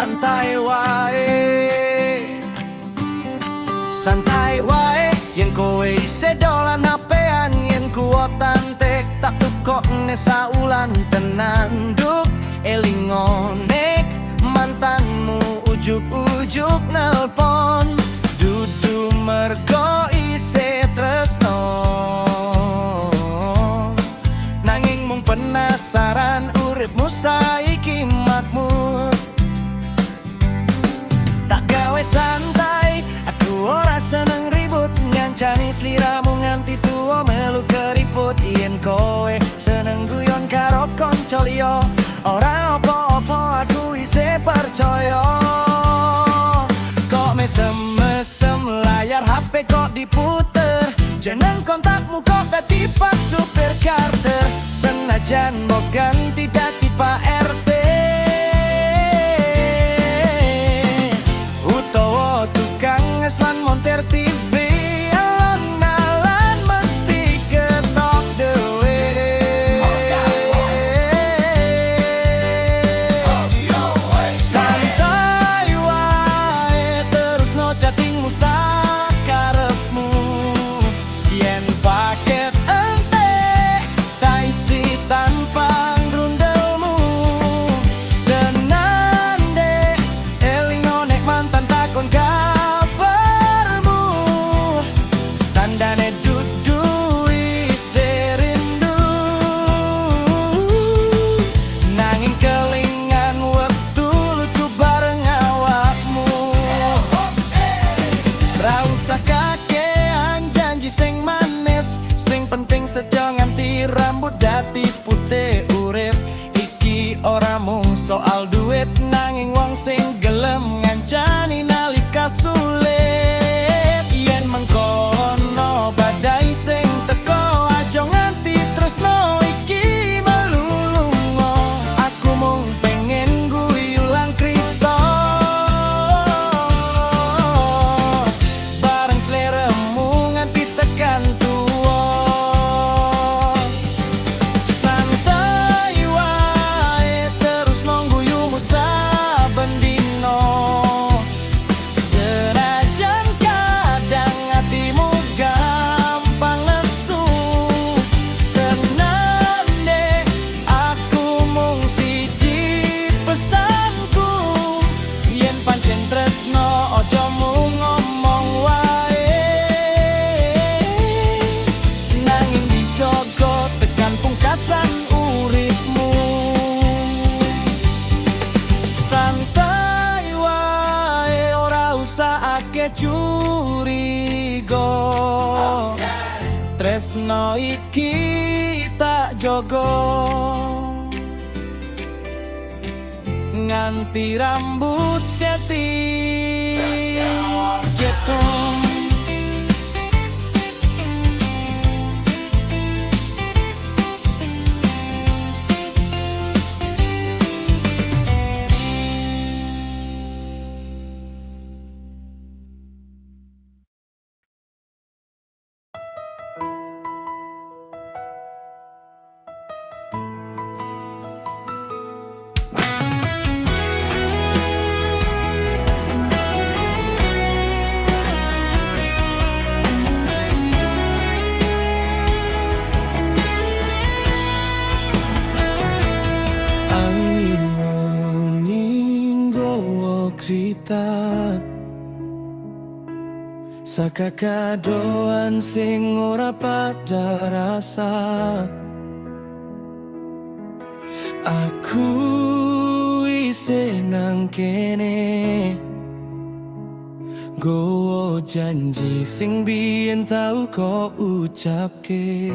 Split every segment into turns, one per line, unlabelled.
santai wae. Santai wae yen kowe isih dolan HP-an, yen kuotan tek tak tukokne saulan tenan. Duk elingone mantanmu ujuk-ujuk nelpon, dudu mergo isih tresno, nanging mung penasaran uripmu saiki makmur. Tak gawe santai, aku ora seneng ribut, ngancani sliramu nganti tuwa melu keriput. Yen kowe seneng guyon karo konco liya, ora apa-apa aku isih percaya. Kok mesem-mesem layar HP kok diputer, jeneng kontakmu kok ketipak supir Carter. Senajan mau ganti dadi Pak RT utawa tukang es lan montir TV, alon-alon mesti ketok dewe. Santai wae terusno chattingmu sakarepmu, yen paket ente tak isi tanpa grundelmu. Tenan dek elingo nek mantan takon kabarmu, tandane dudu isih rindu, nanging kelingan wektu lucu bareng awakmu. Ra usah kakean janji sing manis, sing penting sejo nganti rambut dadi putih. Urip iki ora mung soal duit, nanging wong sing gelem ngancani nalika sulit. Yen mengkono badai sing teko, aja nganti tresno iki melulungo. Aku mung pengen guyu lang krito bareng sliramu nganti tekan tuwa. Santai wae terus nongguyumu saben dino, senajan kadang hatimu gampang lesu. Tenan deh aku mung siji pesanku, yen pancen tresno ojo mung ngomong wae, nanging dijogo tekan pungkasan uripmu. Santai wae ora usah akeh curiga, tresno iki tak jogo nganti rambut dadi ketong. Angin meninggo krita, saka kadoan sing ora pada rasa. Aku isih nang kene gowo janji sing biyen tau kok ucapke.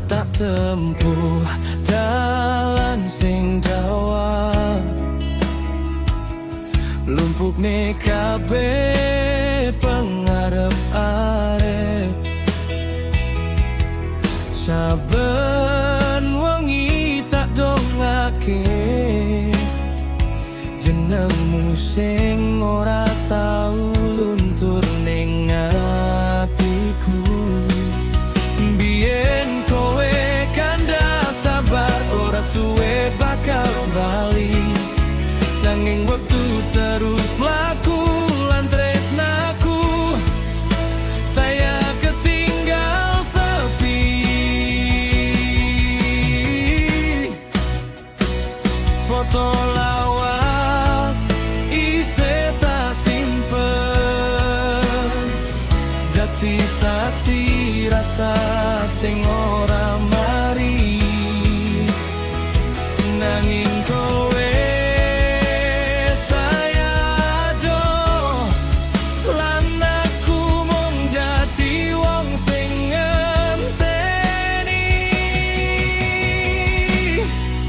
Tak tempuh dalan sing dawa, lumpukne kabeh pengarep-arep. Saben wengi tak dongake jenengmu sing ora tau luntur ning atiku. Biyen kowe kandha sabar, ora suwe bakal bali. dadi saksi rasa sing ora mari, nanging kowe sayado lan aku mung dadi wong sing ngenteni.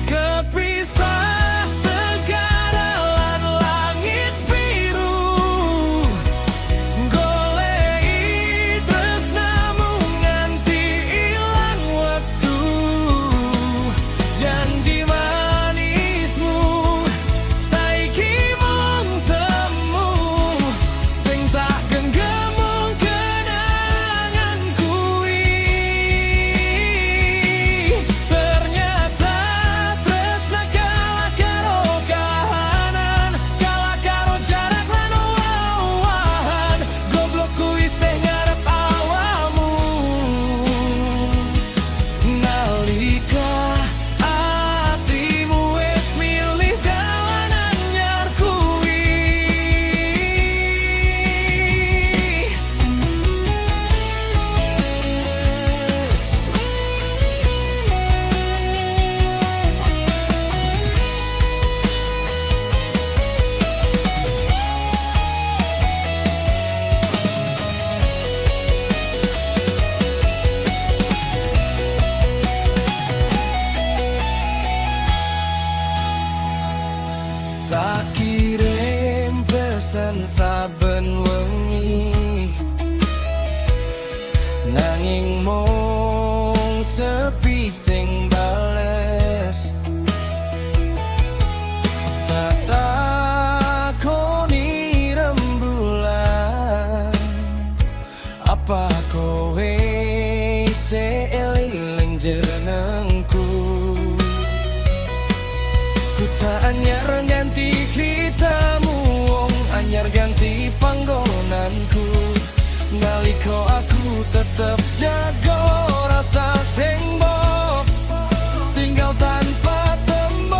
Kepisah segara lan langit biru, goleki tresnamu nganti ilang wektu. Janji manismu saiki mung semu, sing tak genggam mung kenangan kuwi. Ternyata tresna kalah karo kahanan, kalah karo jarak lan wawahan. Goblok kuwi sing ngarep awakmu, nalika atimu wis milih dalan anyar kuwi. Tak kirim pesan saben wengi, nanging mung sepi sing bales. Tak takoni rembulan, apa kowe isih eling jenengku. Ku tak anyar ganti ceritamu, wong anyar ganti panggonanku. Nalika aku tetep jaga rasa sing mbok tinggal tanpa tembung.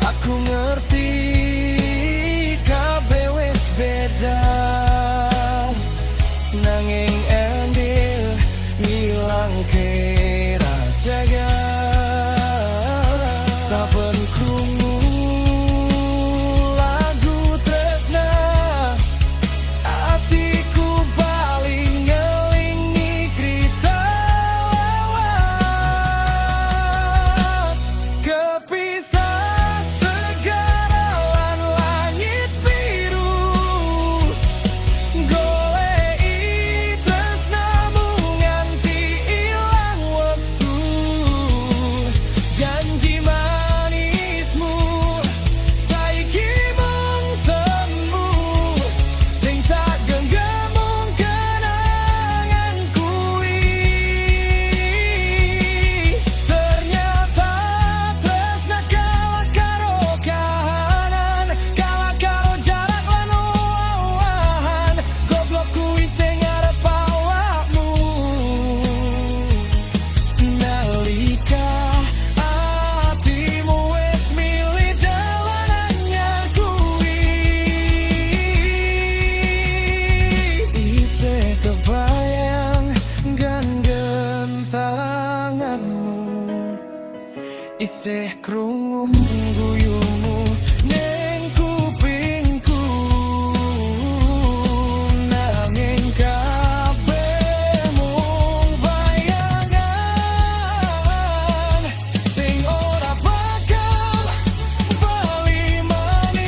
Aku ngerti kabeh wis beda, nanging endil ngilangke rahasia. Saben krungu lagu tresna, atiku paling ngelingi krita lawas. Kepisah segara lan langit biru, goleki tresnamu nganti ilang wektu. Janji manismu saiki mung semu, sing tak genggam mung kenangan kuwi. Ternyata tresna kalah karo kahanan, kalah karo jarak lan wawahan. Goblok kuwi sing ngarep awakmu, nalika atimu wis milih dalan anyar kuwi. Isih kebayang ganggen tanganmu, isih krungu guyumu ning kupingku, nanging kabeh mung bayangan sing ora bakal bali maneh.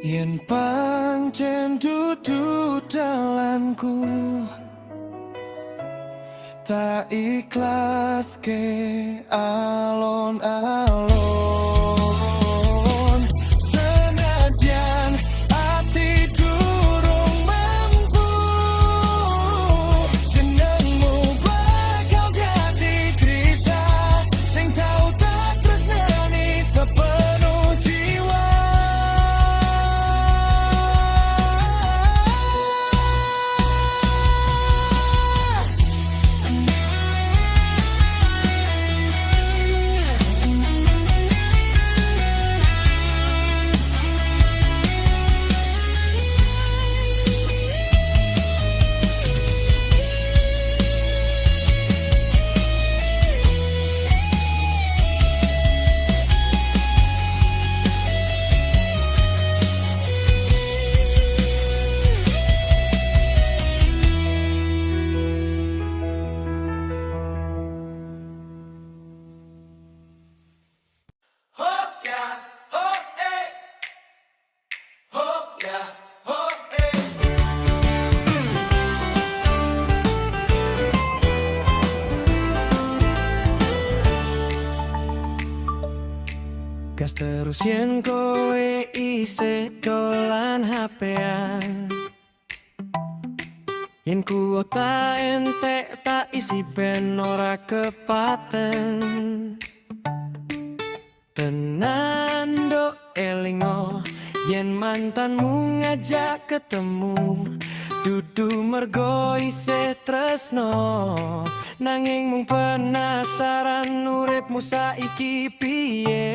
Yen pancen dudu dalanku, tak ikhlaske alon-alon. Senadyan ati durung mampu, jenengmu bakal dadi cerita sing tau tak tresnani sepenuh jiwa. yen kowe isih dolan HP-an, yen kuota entek tak isi ben ora kepaten. Tenan do elingo yen mantanmu ngajak ketemu, dudu mergo isih tresno, nanging mung penasaran uripmu saiki piye.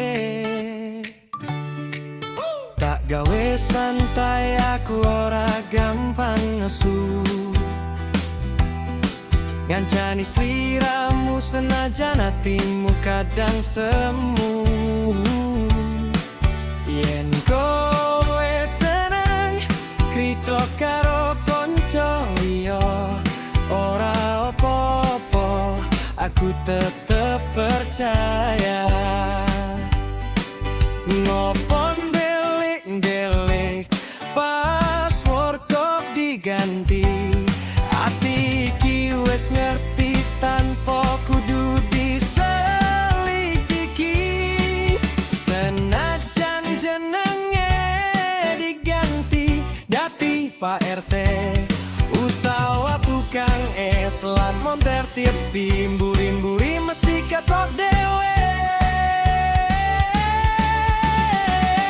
Tak gawe santai aku ora gampang nesu, ngancani sliramu senajan hatimu kadang semu. Yen kowe seneng krito karo konco liya, ora apa-apa aku tetep percaya. Ngopo ndelik-ndelik password kok diganti, ati iki wis ngerti tanpa kudu diselidiki. Senajan jenenge diganti dadi Pak RT utawa tukang es lan monter TV, mburi-mburi mesti ketok dewe.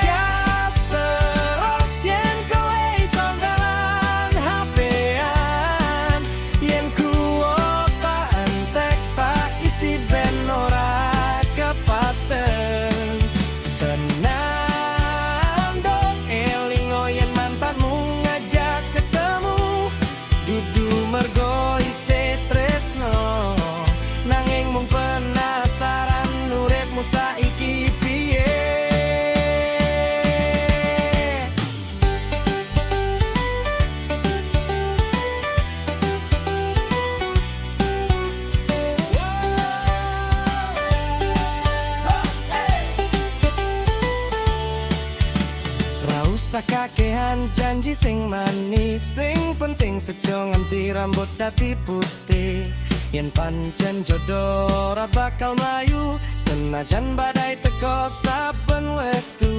Gas terus yen kowe iso dalan HP-an, yen kuota entek tak isi ben ora kepaten. Tenan dong elingo yen mantanmu ngajak ketemu, dudu mergo isih tresno, nanging mung penasaran uripmu saiki piye. Ra usah kakehan janji sing manis, sing penting sedo nganti rambut dadi putih. Yen pancen jodoh ora bakal mlayu, senajan badai teko saben wektu.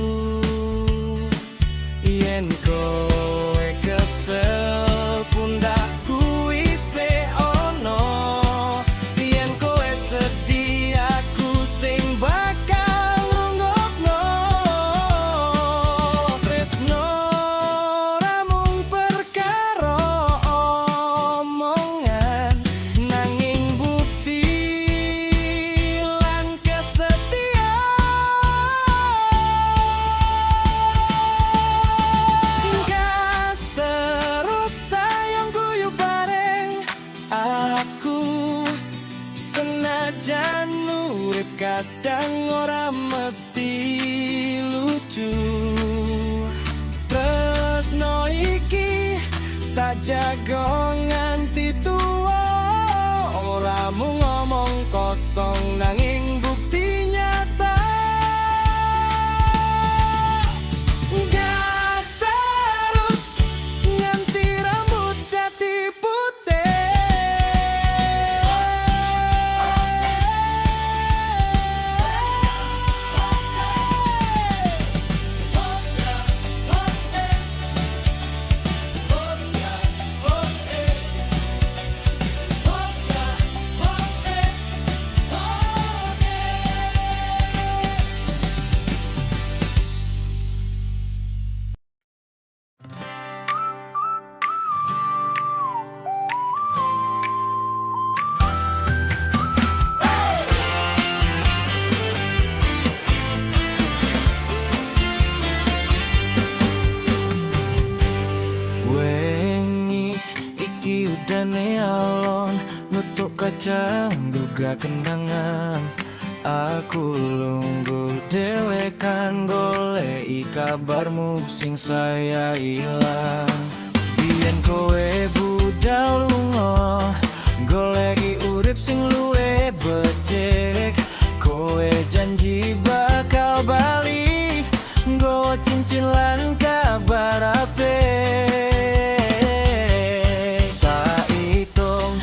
Yen kowe kesel pundakku isih ono, yen kowe sedih aku sing bakal ngrungokno. Tresno ora mung perkara omongan, nanging bukti lan kesetiaan. Gas terus sayang guyu bareng aku, senajan urip kadang ora mesti lucu. Tresno iki tak jago nganti tuwa, ora mung ngomong kosong nanging bukti nyata. Gas terus nganti rambut dadi putih. Wengi iki udane alon, nutuk kaca duga kendangan. Aku lungguh dhewe kan goleki kabarmu sing saya ilang. Biyen kowe budal lunga, goleki urip sing luwe becik. Kowe janji bakal bali, nggawa cincin lan kabar apik. Tak itung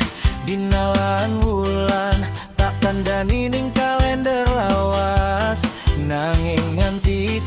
dinalan wulan, tak tandani ning kalender lawas, nanging nganti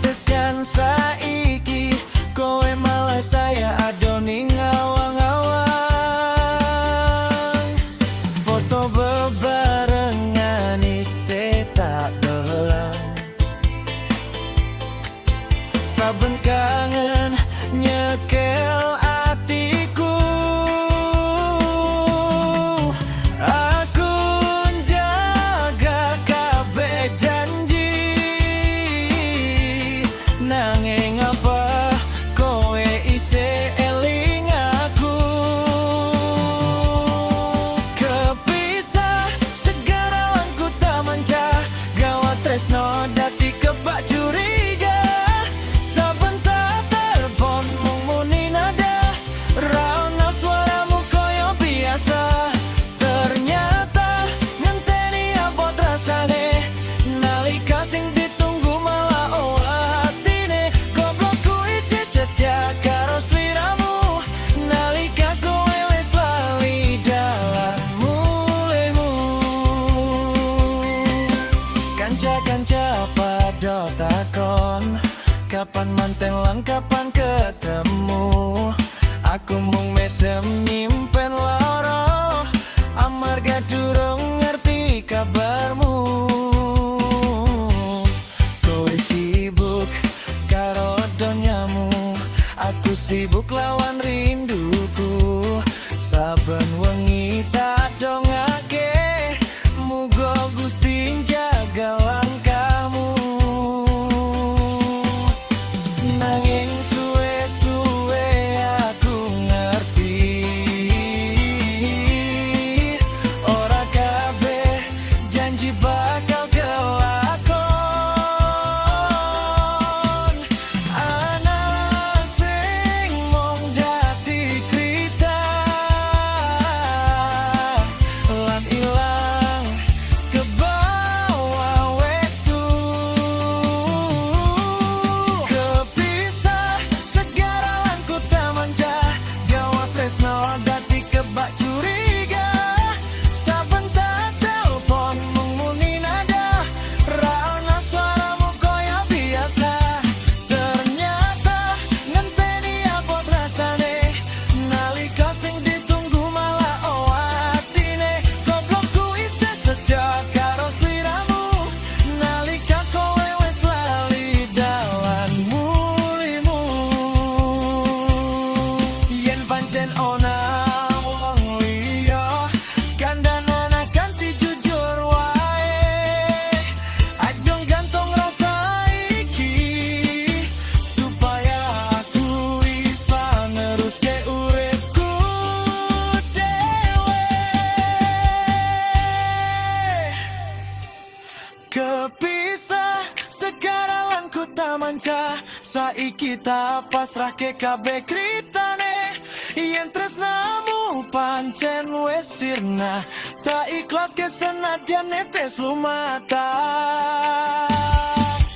manca, saiki tak pasrah ke kabeh kritane. Yen tresnamu pancen wis sirna, tak ikhlas ke senadyan netes lumata.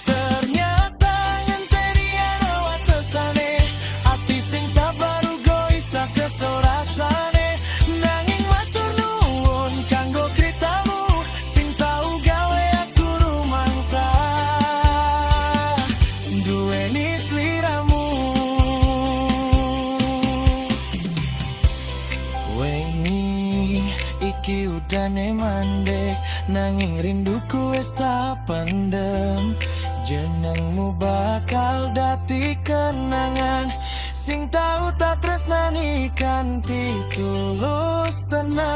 Ternyata ngenteni ana watesane, ati sing sabar uga isa kesorasane. Nanging matur nuwun kanggo kritamu, sing tau gawe aku rumangsa. Duweni sliramu, wengi iki udane mandek, nanging rinduku wis tak pendem. Jenengmu bakal dadi kenangan, sing tau tak tresnani kanthi tulus tenan.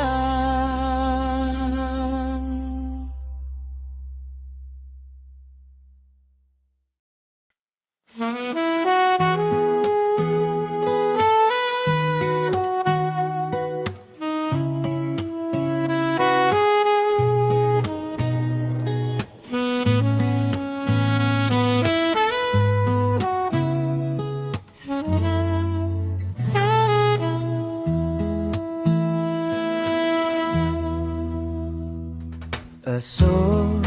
Esuk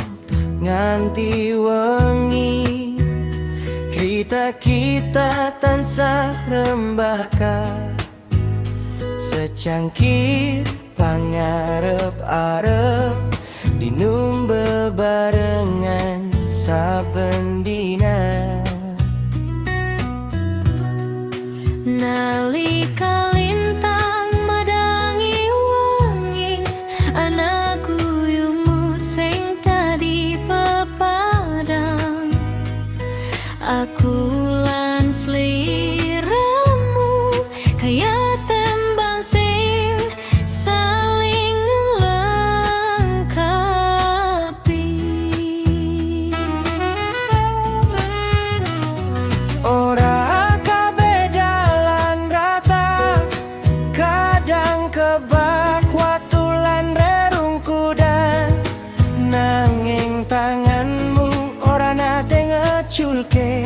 nganti wengi, kita tansah rembahkan secangkir pangarep-arep, dinum bebarengan saben dina.
Nalika lintang madangi wengi, ana guyumu sing dadi pepadang. Aku lan sliramu kaya tembang sing saling lengkapi.
Ora kabeh dalan rata, kadang kebak watu lan rerungkudan. Nanging tanganmu ora nate ngeculke,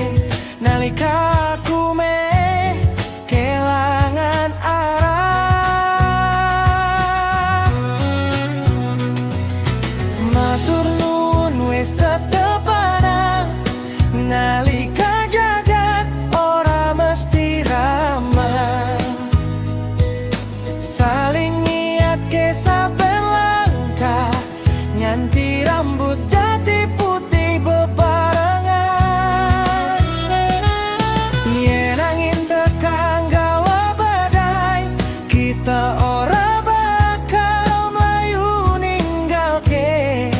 nalika aku meh kelangan arah. Matur nuwun wis tetepana, nalika jagat ora mesti ramah. Saling ngiatke saben langkah, nganti rambut dadi putih bebarengan. Yen angin tekan gawa badai, kita ora bakal mlayu ninggalke.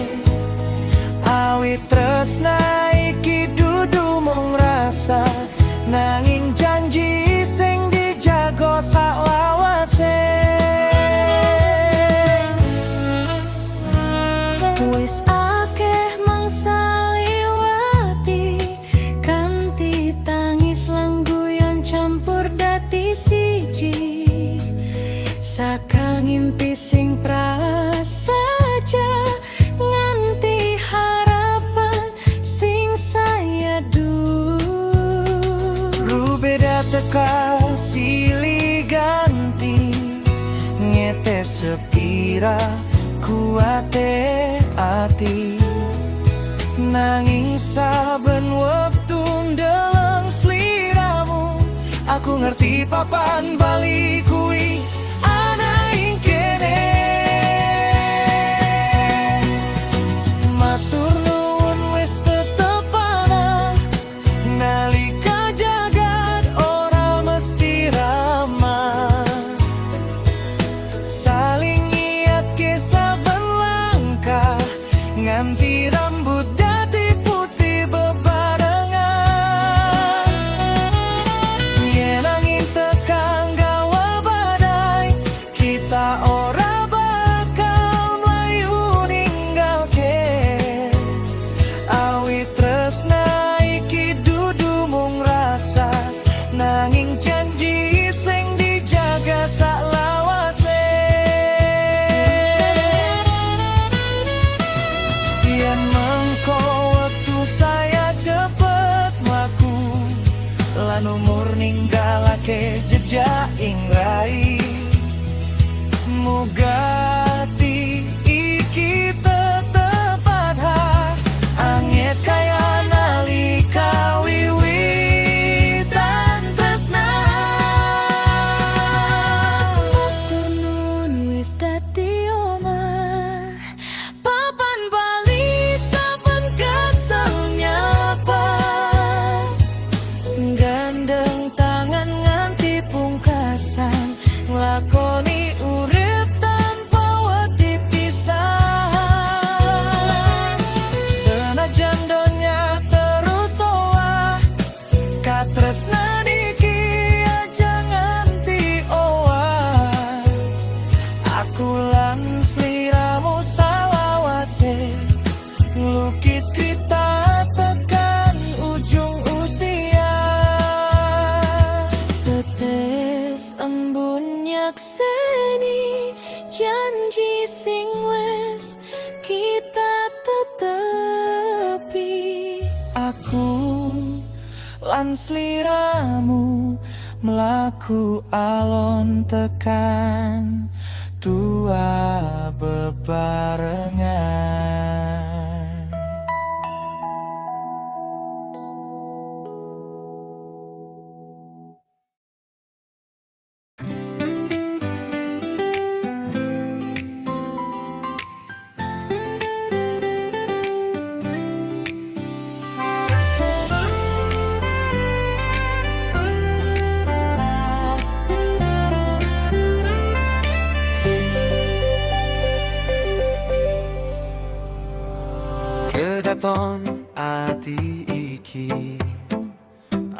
Awit tresna iki dudu mung rasa, nanging janji sing dijaga saklawase.
Wis akeh mangsa liwati, kanthi tangis lan guyon campur dadi siji. Saka ngimpi sing prasaja, nganti harapan sing sayadu.
Rubeda teka silih ganti, ngete sepira kuate ati. Nanging saben wektu ndeleng sliramu, aku ngerti papan bali kuwi ana ing kene. Matur nuwun wis tetepana, nalika jagat ora mesti ramah. Saling ngiatke saben langkah, nganti rambut dadi putih bebarengan. Yen angin tekan gawa badai, kita ora bakal mlayu ninggalke. Awit tresna iki dudu mung rasa, nanging janji sing dijaga saklawase. Yen mengko wektu saya cepet sugati iki tetep adha angit kaya nalika wiwitan tresna.
Matur nuwun wis dadi omah papan bali saben kesel nyapa gandeng tangan nganti pungkasan nglakoni urip tanpa wedi pisahan.
Senajan donya terus owah katresnan iki aja nganti owah. Aku lan sliramu salawase lukis kita tekan ujung usia.
Tetes embun nyakseni janji sing wis kita tetepi.
Aku lan sliramu mlaku alon tekan tua bebarengan. Kedaton ati iki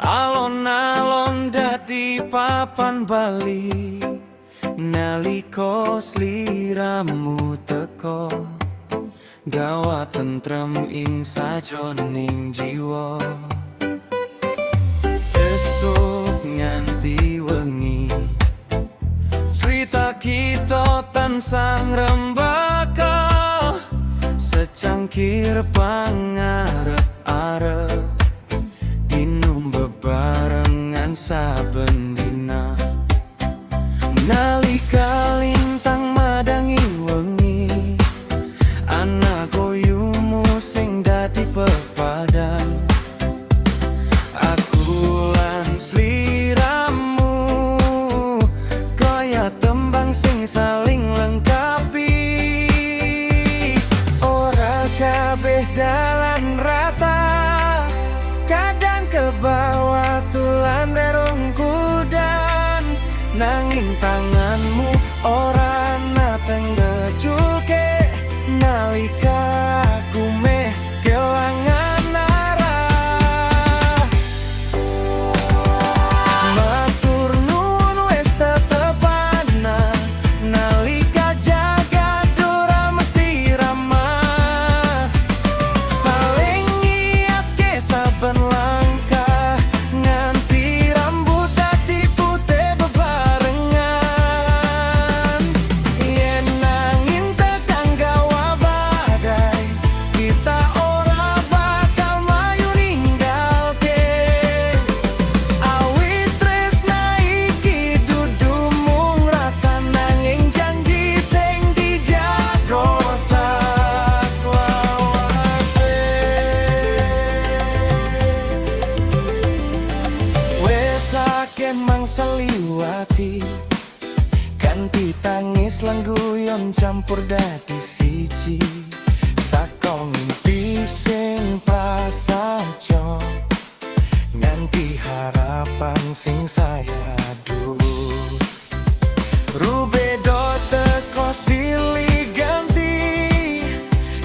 alon-alon dadi papan bali naliko sliramu teko gawa tentrem ing sajroning jiwa. Esuk nganti wengi cerita kita tansah ngrembaka secangkir pangarep-arep dinum bebarengan saben dina. Nalika lintang madangi wengi ana goyumu sing dadi pepadan. Aku lan sliramu kaya tembang sing saling lengkapi. Kabeh dalan rata kadang ke bawah tulan derung kudan nanging tanganmu ora nate ngejulke nalika aku meh kelangan arah. Matur nuwun wis tetep ana nalika jagat ora mesti ramah. Saben langkah nganti rambut dadi putih bebarengan. Yen nanging tekan gawa badai kita ora bakal mlayu ninggalke. Awit tresna iki dudu mung rasa nanging janji sing dijaga saklawase. Saken mangsa liwati kanthi tangis lan guyon campur dadi siji saka mimpi sing prasaja nganti harapan sing sayadu. Rubedo teko silih ganti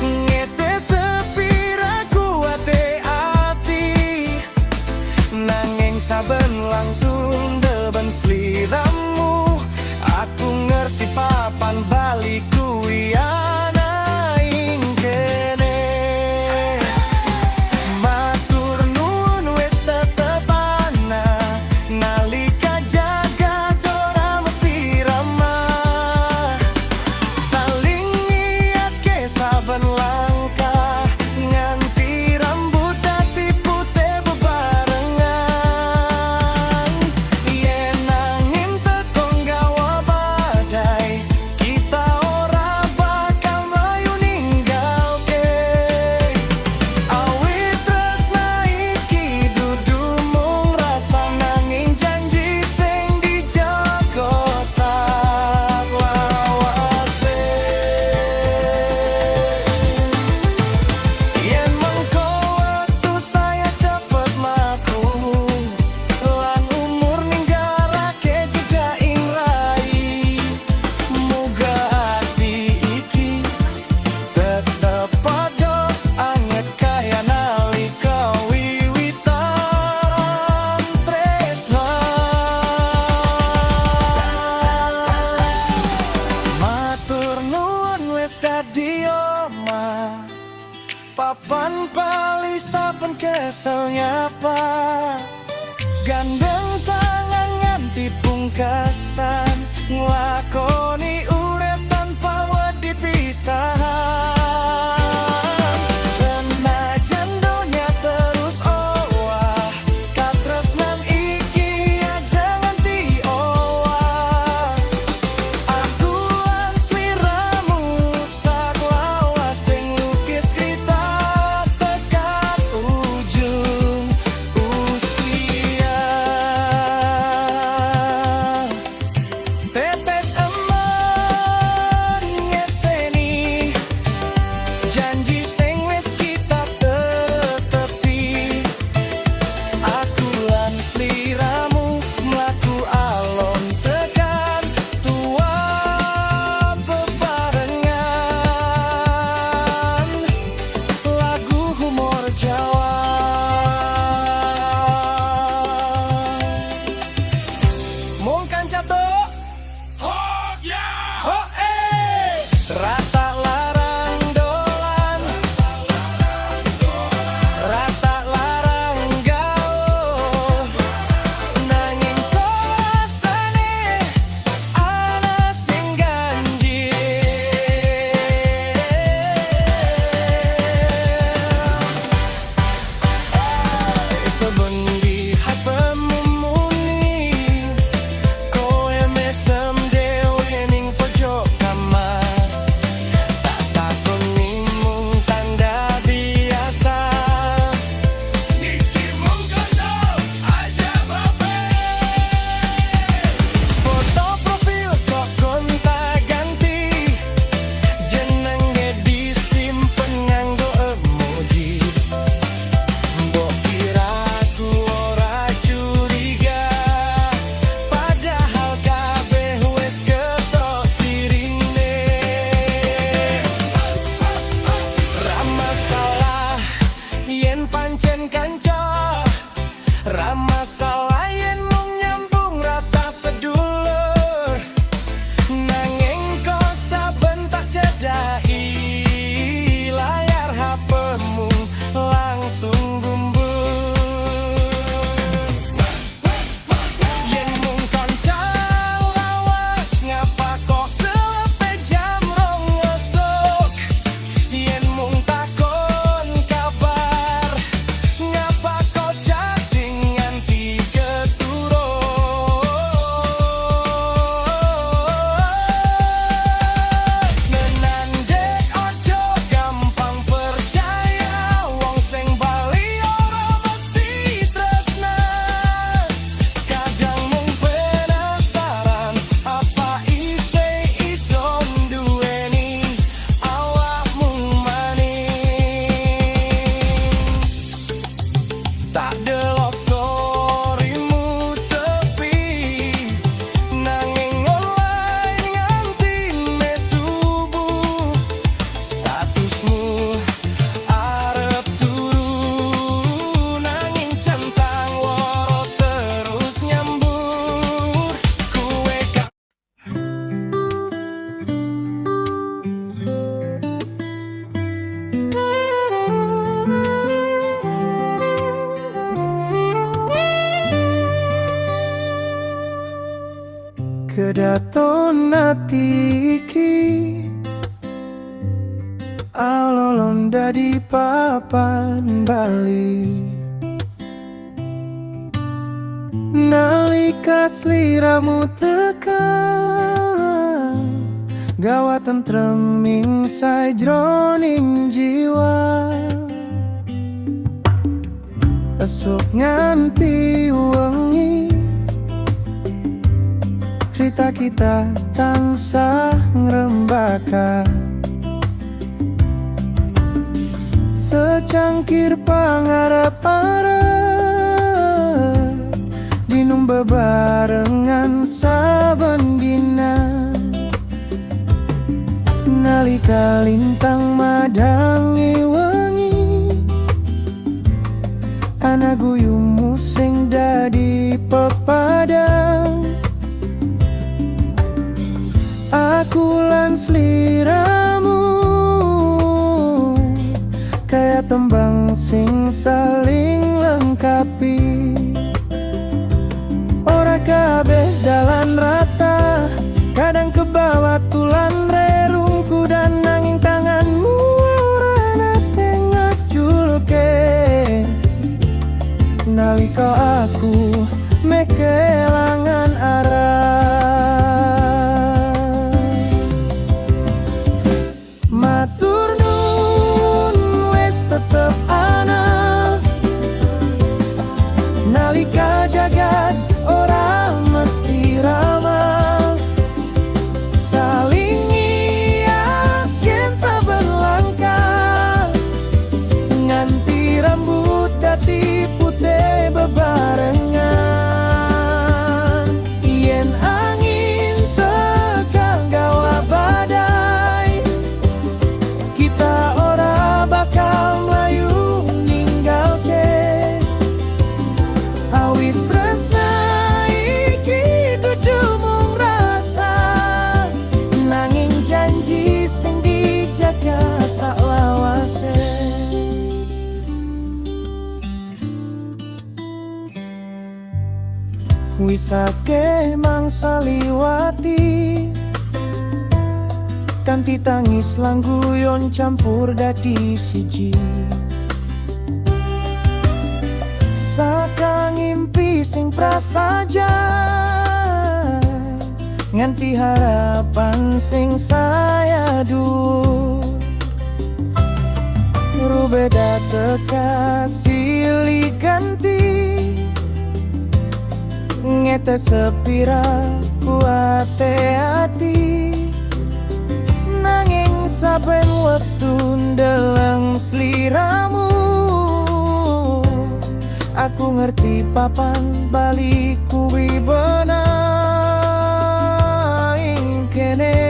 ngete sepira kuate ati nanging saben langtung deban sliramu aku ngerti papan bali kuwi ana ing kene. Matur nuwun wis tetep ana nalika jagat ora mesti ramah. papan bali saben kesel nyapa, gandeng tangan nganti pungkasan, nglakoni urip tanpa wedi pisahan. Senajan donya terus owah, katresnan iki aja nganti owah. Aku lan sliramu sak lawas sing lukis kita tekan ujung usia. Tetes eman nyekseni janji sing wis kita tetepi. Aku lan sliramu mlaku alon tekan tua bebarengan. Lagu humor Jawa. Mung kanca tok. Oh yeah. Oh rata larang dolan, rata larang gaul, nanging kosane ana sing ganjil. Sebendi hapemu muni, kowe mesem dhewe ning pojok kamar. Tak takoni mung tanda biasa, niki mung kono aja bape. Foto profil kok gonta-ganti, jenenge disimpen nganggo emoji. Mbok kira aku ora curiga, padahal kabeh wis ketok cirine. Ra masalah yen pancen kanca, ra masalah yen mung nyambung rasa sedulur, nanging kok saben tak cedhaki layar HP-mu langsung gumbul. Yen mung kanca lawas ngapa kok telepe jam 2 esuk. Yen mung takon kabar ngapa kok chatting nganti keturun. Menande ojo gampang percaya, wong sing bali ora mesti tresnan. Kadang mung penasaran apa isih iso nduweni awakmu maning. Tak delok storymu sepi, nanging online nganti me subuh. Statusmu arep turu, nanging centang woro terus nyambur. Kuwe gak kedaton ati iki, alolon dadi papan bali. Nalika sliramu tekan, gawa tentreming sajroning jiwa. Esuk nganti wengi, cerita kita tansah ngrembaka. Secangkir pangarep-arep, dinum bebarengan saben dina. Nalika lintang madangi wengi, ana guyumu sing dadi pepadang. Aku lan sliramu kaya sing saling lengkapi. Ora kabeh dalan rata, kadang kebawa tulan rerungku dan nanging tanganmu ora nate ngajulke. Nalika aku mek kelangan arah, matur nuwun wis tetep ana. Nalika jagat ora mesti ramah, saling nyiapkeun saben langkah, nganti rambut dadi putih bebarengan. Yen angin tekan gawa badai, kita ora bakal mlayu ninggalke. Awit tresna iki dudu mung rasa, nanging janji sing dijaga saklawase. Wis akeh mangsa liwati, kanthi tangis lan guyon campur dadi siji. Saka ngimpi sing prasaja, nganti harapan sing saya dur. Rubeda teka silih ganti, ngete sepira kuate hati, nanging saben wektu ndeleng sliramu, aku ngerti papan balik kuwi benang ing kene.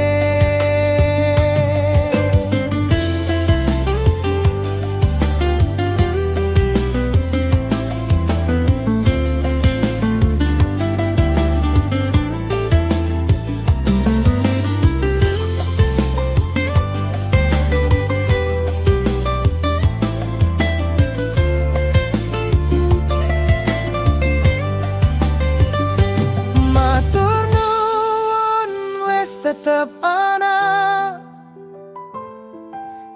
Tetep ana,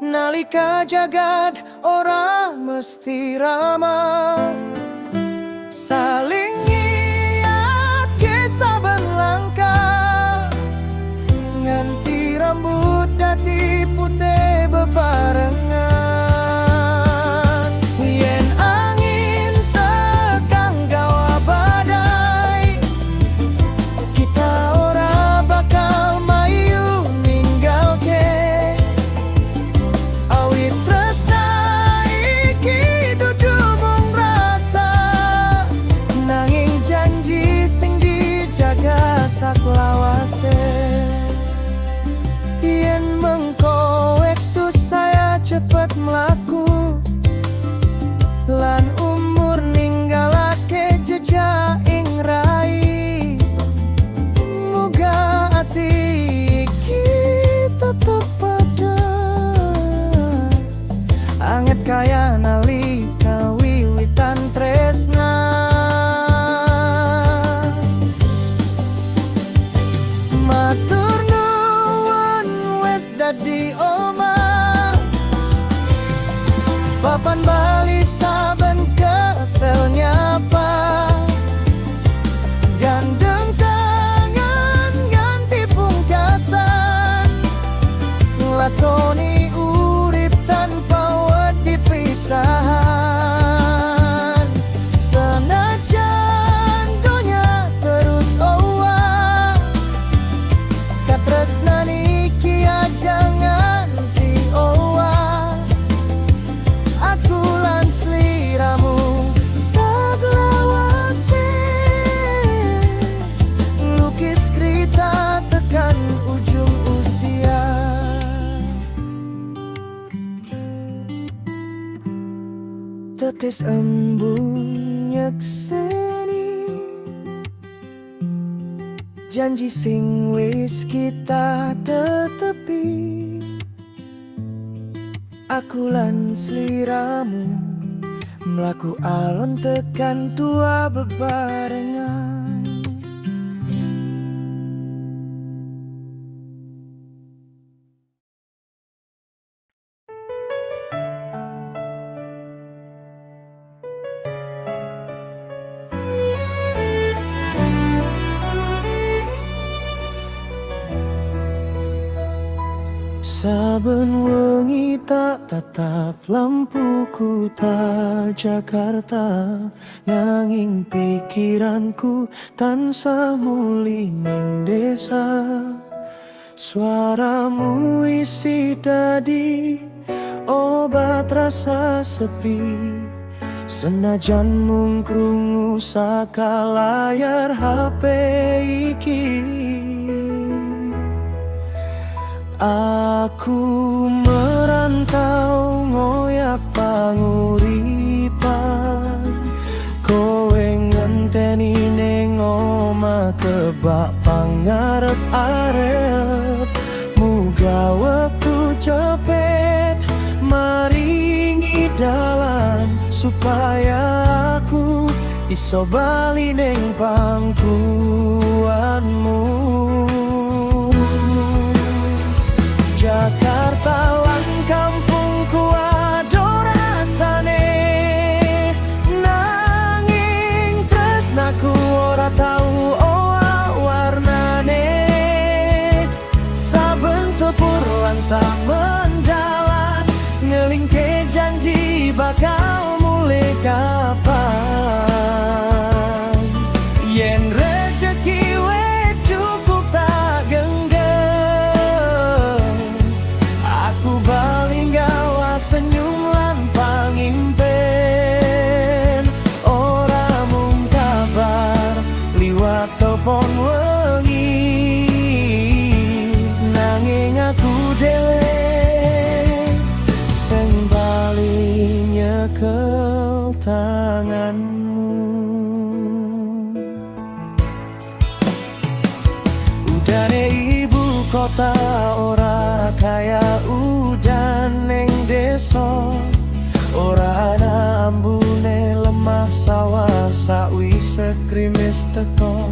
nalika jagad ora mesti ramah, saling nyiapke saben langkah, nganti rambut dadi putih bebarengan. Yen angin tekan gawa badai, kita ora bakal saklawase. Yen mengko wektu saya cepet mlaku, lan umur ninggalake jejak ing rai. Muga ati iki tetep pada anget kaya nalika wiwitan tresna. Matur nuwun wis dadi omah, papan bali saben kesel nyapa, gandeng tangan ganti pungkasan, lakoni urip tanpa wedi pisahan. Senajan donya terus owah, katresnan iki aja nganti owah, aku lan sliramu saglawase, lukis krita tekan ujung usia. Tetes embun nyekseni janji sing wis kita tetepi, aku lan sliramu mlaku alon tekan tua bebarengan. Saben wengi tak tatap lampuku tak Jakarta, nanging pikiranku tansah muli ning desa. Suaramu isi dadi obat rasa sepi, senajan mung krungu saka layar HP iki. Aku merantau ngoyak panguripan, kowe ngenteni ning omah kebak pangarep-arep. Muga wektu cepet maringi dalan, supaya aku iso bali ning pangkuanmu. Jakarta lan kampungku ado rasane, nanging tresnaku ora tau owah warnane. Saben sepur lan saben dalan ngelingke janji bakal mulih kapan. Yen rejeki wis cukup tak genggam, aku bali gawa senyum lan pangimpen. Ora mung kabar liwat telepon wengi, nanging aku dhewe sing bali nyekel tanganmu. Udane ibu kota ora kaya udan ning desa, ora ana ambune lemah sawah sakwise krimis teko.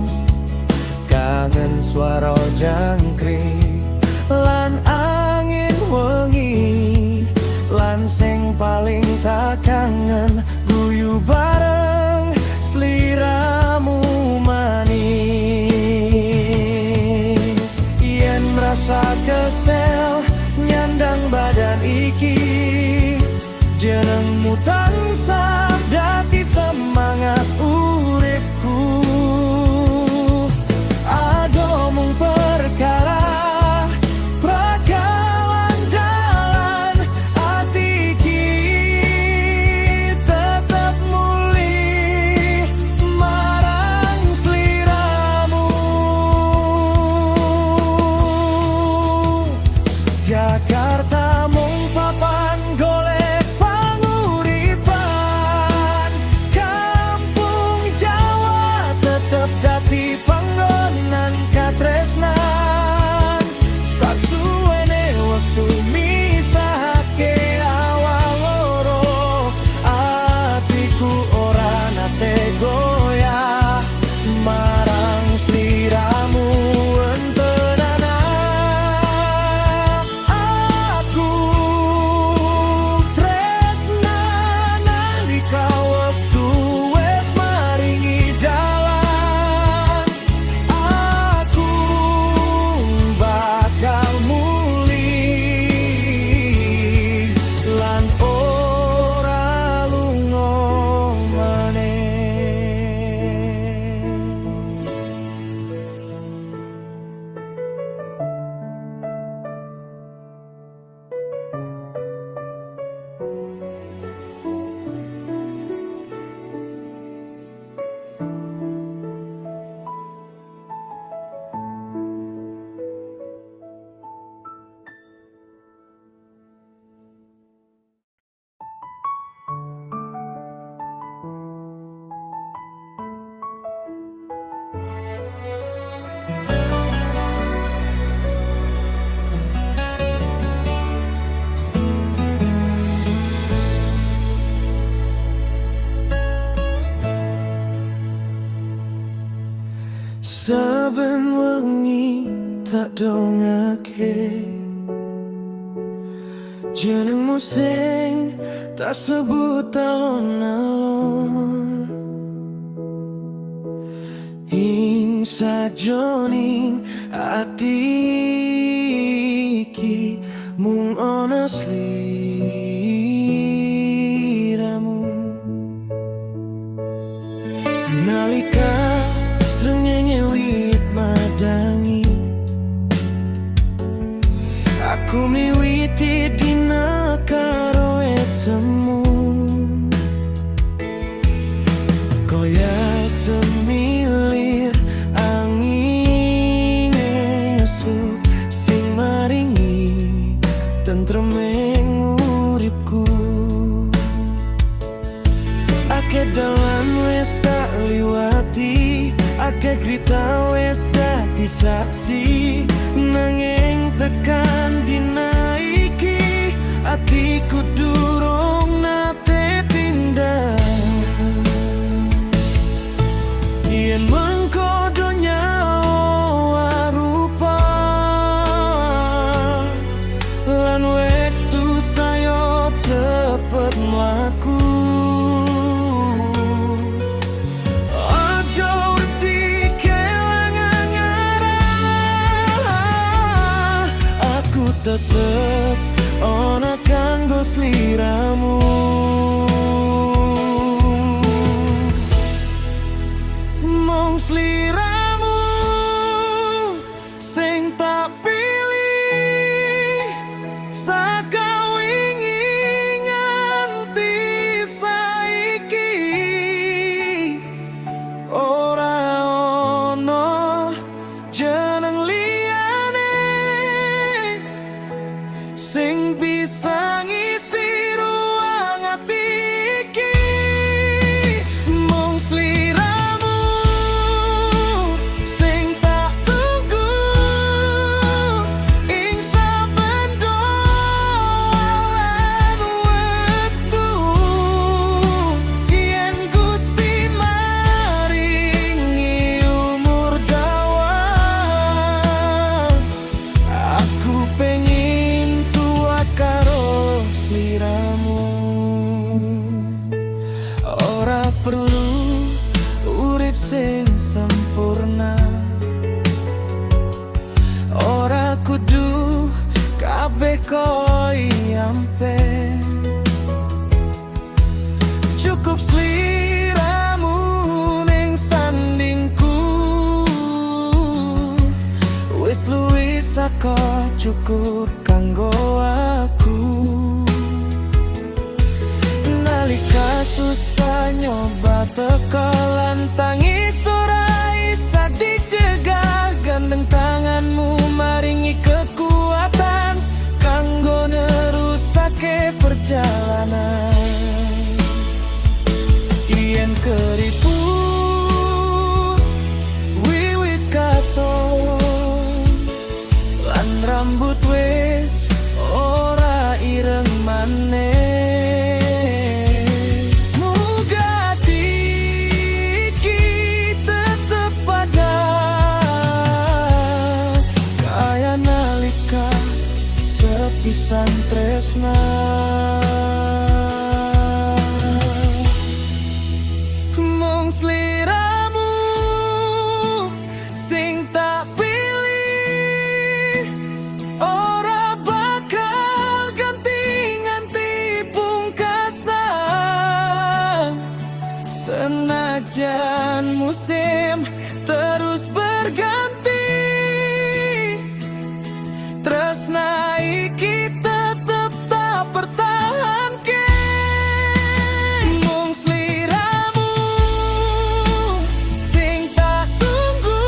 Kangen swara jangkrik lan angin wengi, lan sing paling tak kangen guyu bareng sliramu manis. Yen merasa kesel nyandang badan iki, jenengmu tansah dadi semangat uripku. Ado mung perkara prakawan dalan, ati iki tetep mulih marang sliramu. Jakarta mung papan golek panguripan, kampung Jawa tetep dadi panggonan katresnan. Sasuwene wektu misahake awal loro, atiku ora nate goyah marang sliramu entenana. Aku tak dongake jenengmu sing tak sebut alon-alon ing sajoning ati iki mung ana sliramu nalika srengenge wit madangi aku miwiti dina karo esemu kaya semilir angin esuk sing maringi tentreming uripku akeh dalan wis tak liwati akeh krita wis dadi saksi nanging tekan dina iki atiku durung nate pindah yen mengkodo nyawa rupa lan wektu sayo cepet mlaku tetep ana kanggo sliramu mung sliramu sing tak pilih saka wingi nganti saiki ora ono jeneng sing bisa ngisi ruang hati iki mung sliramu sing tak tunggu ing saben dolan wektu yen Gusti maringi umur dawa aku pengen karo sliramu ora perlu urip sing sempurna ora kudu kabeh koyampe cukup sliramu ning sandingku wis luwih saka cukup kanggo aku nalika susah nyoba teka lan tangis ora isa dicegah gandeng tanganmu maringi kekuatan kanggo nerusake perjalanan yen keriput wiwit katon lan rambut wis ora ireng maneh muga iki tetep pada kaya nalika sepisan tresna mung sliramu sing tak pilih ora bakal ganti nganti pungkasan senajan musim terus berganti tresna iki tetep tak pertahanke mung sliramu sing tak tunggu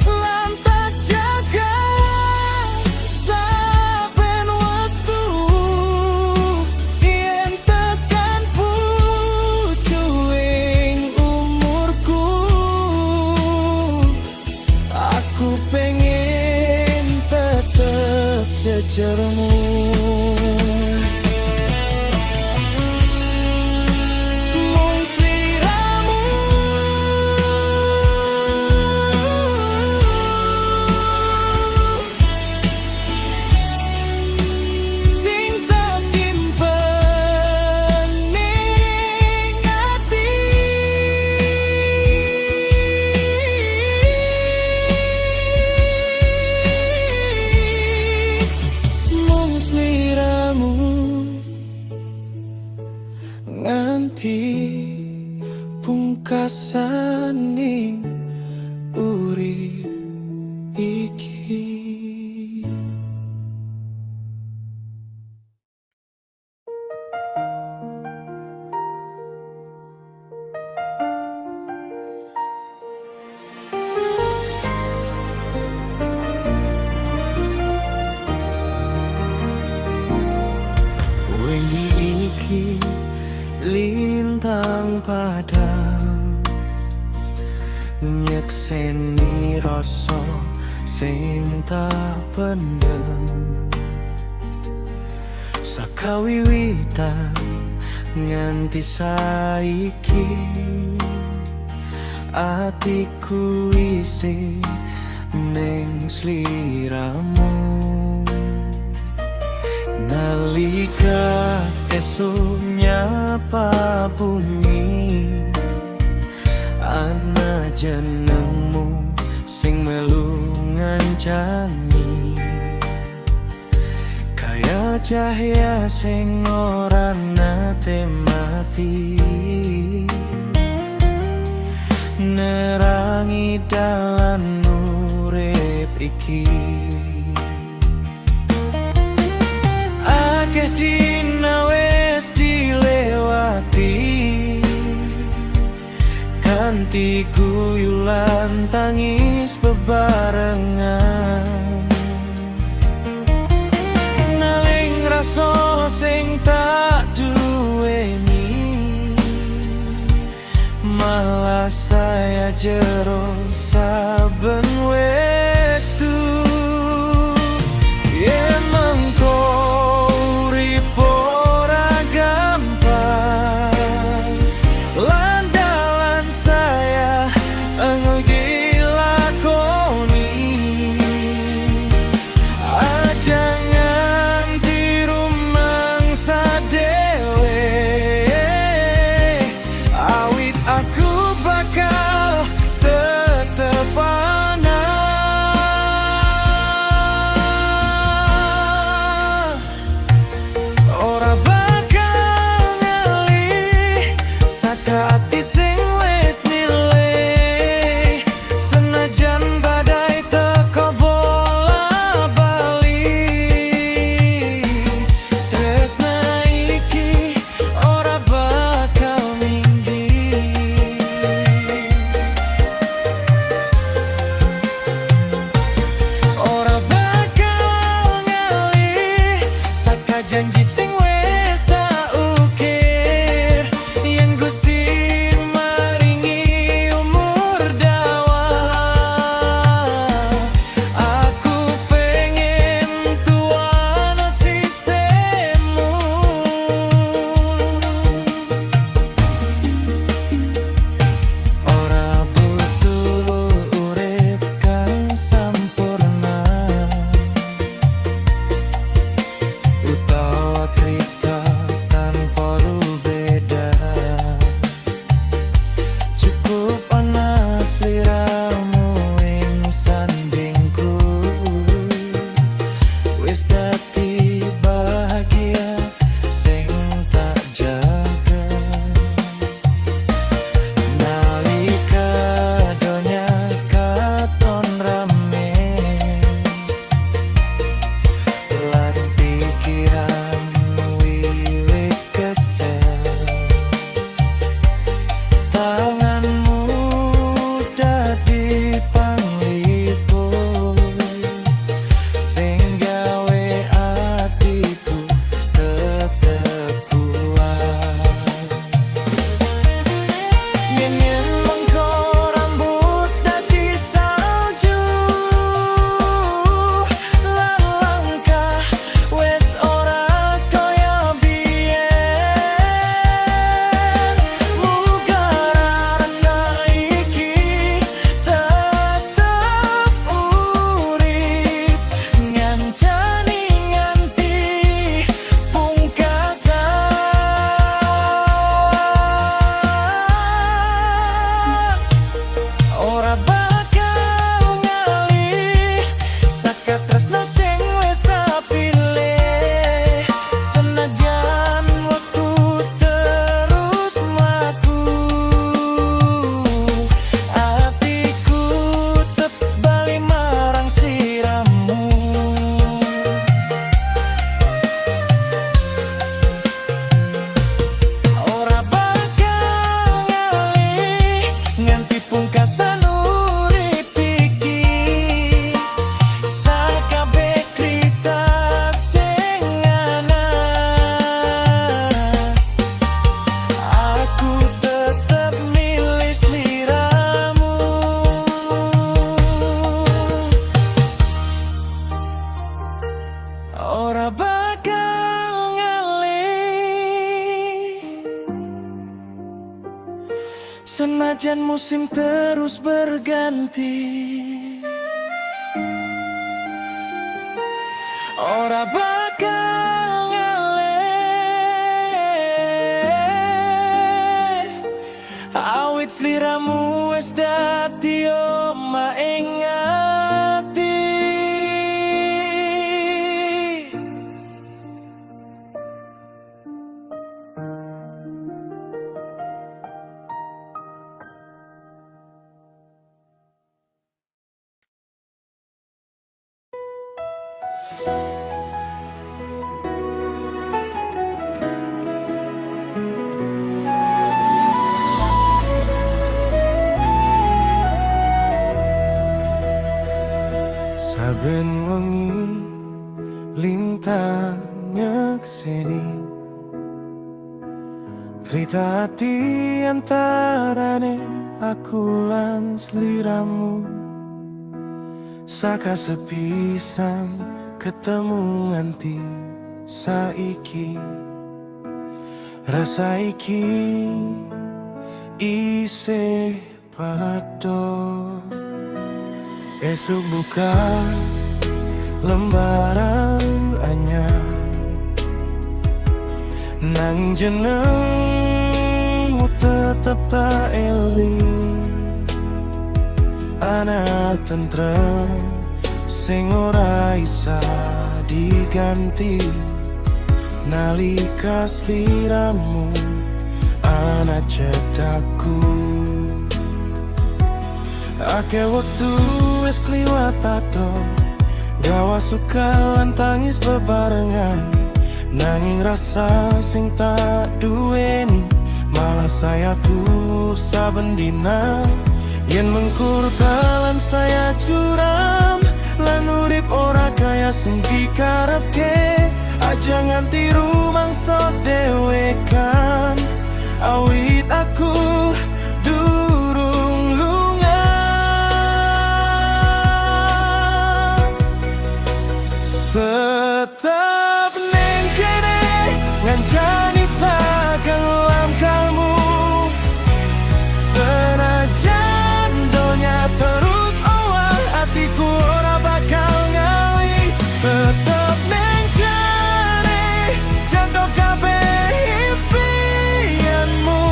lan tak jaga saben wektu yen tekan pucuing umurku aku pengen tetep jejermu mung sliramu nyekseni rasa sing tak pendem. Saka wiwitan nganti saiki atiku isi ning sliramu. Nalika esuk nyapa bunyi ana jenengmu sing melu ngancangi, kaya cahya sing ora nate mati, nerangi dalan urip iki. Akeh dina wis dilewati kanthi guyulan tangis bebarengan, naling rasa sing tak duweni malah saya jero saben wektu. Yen mengko urip ora gampang, lan dalan saya engel dilakoni, aja nganti rumangsa dhewe, awit aku bakal tetep ana. Ora bakal ngalih saka ati sing wis milih, senajan badai teko bola bali. Tresna iki ora bakal minggir, ora bakal ngalih saka janji sing wis tak ukir. Yen Gusti maringi umur dawa, aku pengen tuana sisemu. Ora butuh urip kang sampurna, utawa ora bakal ngalih. Senajan musim terus berganti, ora bakal ngalih. Awit sliramu wis dadi omah ing ati. Saben wengi lintang nyekseni cerita ati antarane aku lan sliramu. Saka sepisan ketemu nganti saiki, rasa iki isih padha. Esok buka lembaran anyar, nanging jenengmu tetep tak eling. Ana tentrem sing ora isa diganti, nalika sliramu ana cedakku. Ake waktu wis kliwat ato, gawa suka lan tangis bebarengan, nanging rasa sing tak duweni malah saya tuh saben dina. Yen mengkur kalan saya curam, lan urip ora kaya sing dikarepke. Aja nganti rumangsa dhewe kan, awit aku durung lunga. Tetap ning kene ngancani sagang langkahmu. Senajan donya terus owah, hatiku ora bakal ngalih. Tetap ning kene jantung kabeh impianmu.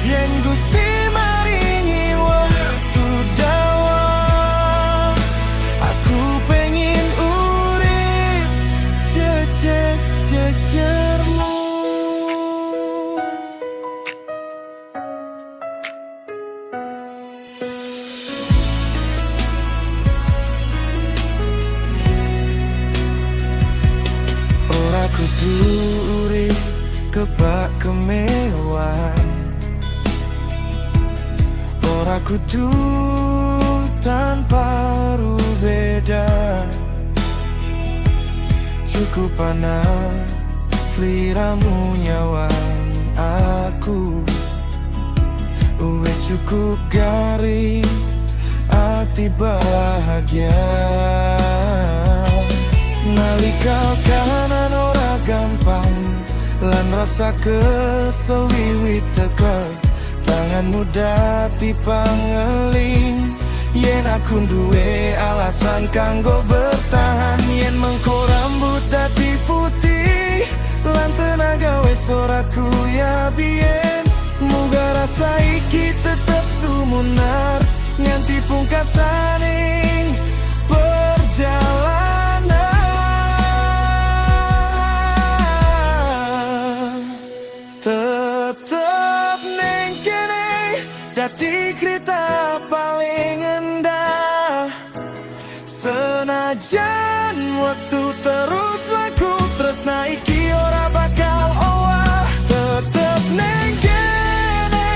Yen Gusti maringi waktu dawa, aku pengen urip jejer-jejermu. Ora kudu urip kebak kemewahan, ora kudu tanpa beda. Cukup ana sliramu nyawan aku, wis cukup garing ati bahagia. Nalika kanan ora gampang, lan rasa kesel wiwit teka, tanganmu dadi pangeling. Yen aku duwe alasan kanggo bertahan, yen mengko rambut dadi putih, lan tenaga wis ora kuya biyen. Muga rasa iki tetep sumunar nganti pungkasaning perjalanan. Tetep ning kene dadi krita paling endah. Senajan waktu terus mlaku, tresna iki ora bakal owah. Tetep ning kene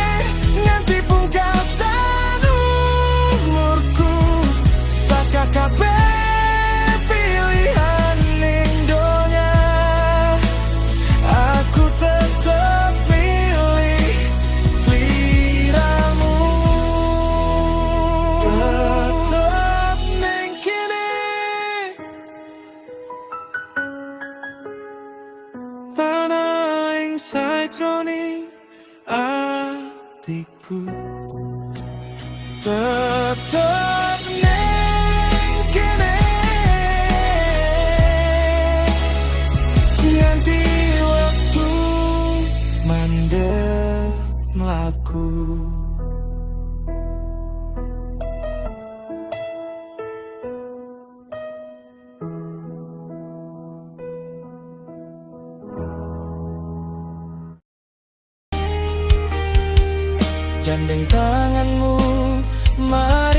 nganti pungkasan umurku. sajroning atiku. Tetep neng kene nganti waktu mandek mlaku. Gandeng tanganmu, mari